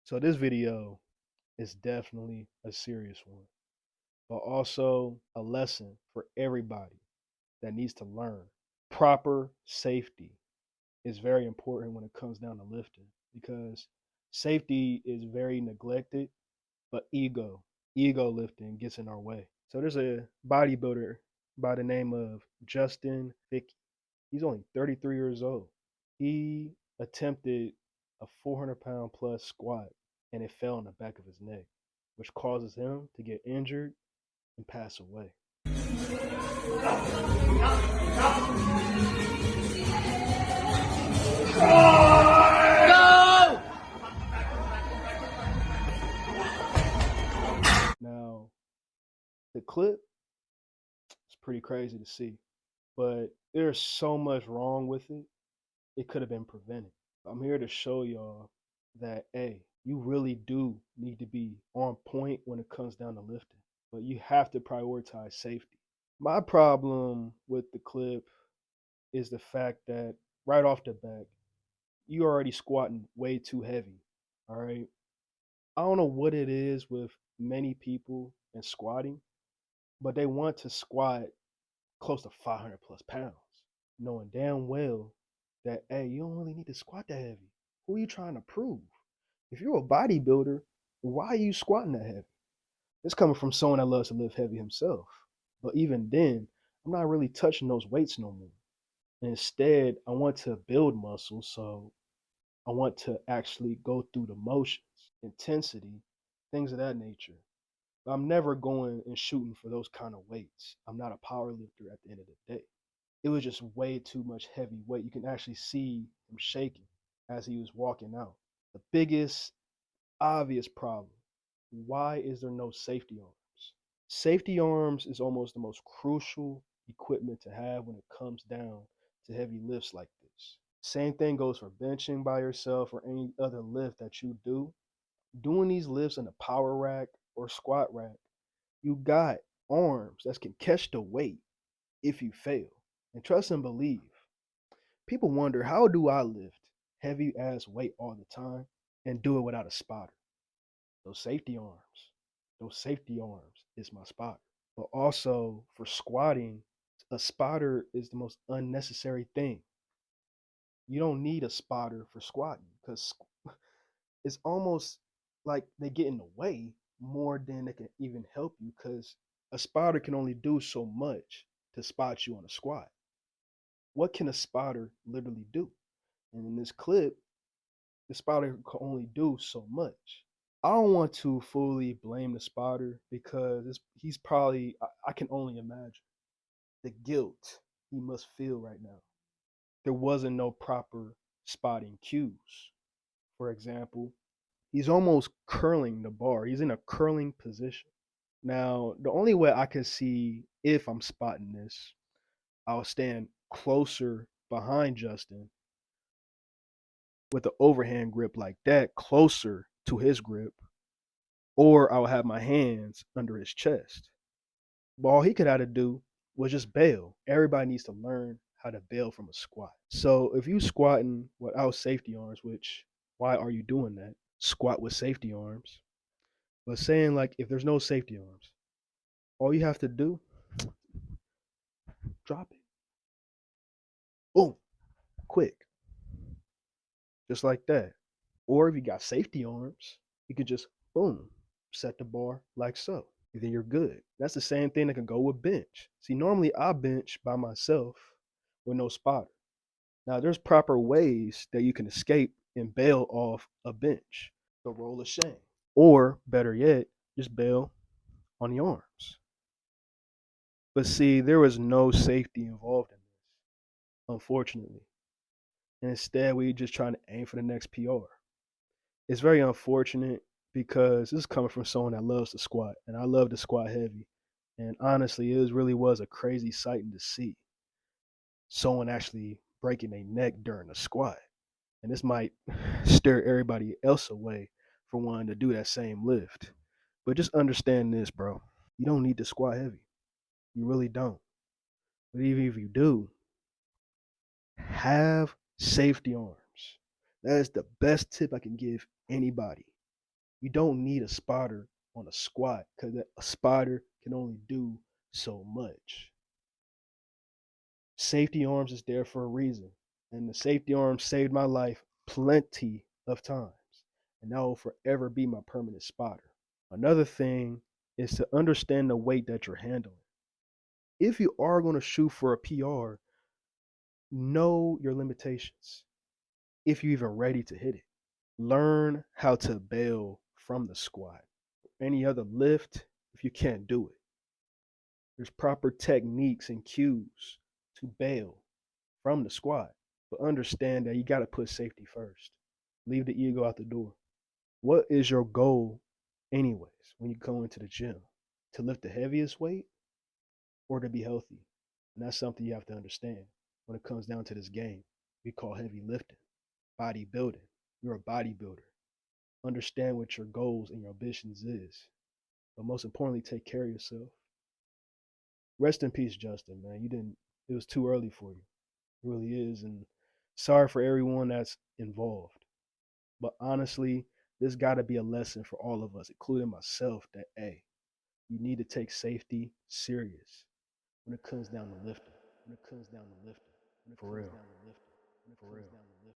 So this video is definitely a serious one, but also a lesson for everybody that needs to learn. Proper safety is very important when it comes down to lifting because safety is very neglected, but ego lifting gets in our way. So there's a bodybuilder by the name of Justyn Vicky. He's only 33 years old. He attempted a 400-pound plus squat and it fell in the back of his neck, which causes him to get injured and pass away. Now, the clip is pretty crazy to see, but there's so much wrong with it. It could have been prevented. I'm here to show y'all that, hey, you really do need to be on point when it comes down to lifting, but you have to prioritize safety. My problem with the clip is the fact that right off the bat, you already squatting way too heavy. All right. I don't know what it is with many people and squatting, but they want to squat close to 500 plus pounds, knowing damn well that, hey, you don't really need to squat that heavy. Who are you trying to prove? If you're a bodybuilder, why are you squatting that heavy? It's coming from someone that loves to lift heavy himself. But even then, I'm not really touching those weights no more. Instead, I want to build muscle, so I want to actually go through the motions, intensity, things of that nature. But I'm never going and shooting for those kind of weights. I'm not a power lifter at the end of the day. It was just way too much heavy weight. You can actually see him shaking as he was walking out. The biggest obvious problem, why is there no safety arms? Safety arms is almost the most crucial equipment to have when it comes down to heavy lifts like this. Same thing goes for benching by yourself or any other lift that you do. Doing these lifts in a power rack or squat rack, you got arms that can catch the weight if you fail. And trust and believe, people wonder, how do I lift heavy ass weight all the time and do it without a spotter? Those safety arms, those safety arms is my spotter. But also for squatting, a spotter is the most unnecessary thing. You don't need a spotter for squatting because it's almost like they get in the way more than they can even help you because a spotter can only do so much to spot you on a squat. What can a spotter literally do? And in this clip, the spotter can only do so much. I don't want to fully blame the spotter because he's probably, I can only imagine the guilt he must feel right now. There wasn't no proper spotting cues. For example, he's almost curling the bar. He's in a curling position. Now, the only way I can see if I'm spotting this, I'll stand closer behind Justyn with the overhand grip like that, closer to his grip, or I'll have my hands under his chest. But all he could have to do was just bail. Everybody needs to learn how to bail from a squat. So if you squatting without safety arms, which why are you doing that? Squat with safety arms. But saying like if there's no safety arms, all you have to do, drop it. Boom. Quick. Just like that. Or if you got safety arms, you could just boom, set the bar like so. Then you're good. That's the same thing that can go with bench. See, normally I bench by myself with no spotter. Now, there's proper ways that you can escape and bail off a bench. The roll of shame. Or, better yet, just bail on the arms. But see, there was no safety involved in this, unfortunately. And instead, we just trying to aim for the next PR. It's very unfortunate because this is coming from someone that loves to squat, and I love to squat heavy. And honestly, really was a crazy sight to see someone actually breaking their neck during a squat. And this might steer everybody else away from wanting to do that same lift. But just understand this, bro. You don't need to squat heavy. You really don't. But even if you do, have safety arms. That is the best tip I can give anybody. You don't need a spotter on a squat because a spotter can only do so much. Safety arms is there for a reason. And the safety arms saved my life plenty of times. And that will forever be my permanent spotter. Another thing is to understand the weight that you're handling. If you are going to shoot for a PR, know your limitations. If you're even ready to hit it, learn how to bail from the squat. Any other lift if you can't do it. There's proper techniques and cues to bail from the squat, but understand that you got to put safety first. Leave the ego out the door. What is your goal, anyways, when you go into the gym? To lift the heaviest weight or to be healthy? And that's something you have to understand when it comes down to this game we call heavy lifting, bodybuilding. You're a bodybuilder. Understand what your goals and your ambitions is. But most importantly, take care of yourself. Rest in peace, Justyn, man. You didn't, it was too early for you. It really is. And sorry for everyone that's involved. But honestly, this got to be a lesson for all of us, including myself, that, hey, you need to take safety serious when it comes down to lifting. When it comes down to lifting. For real. For real.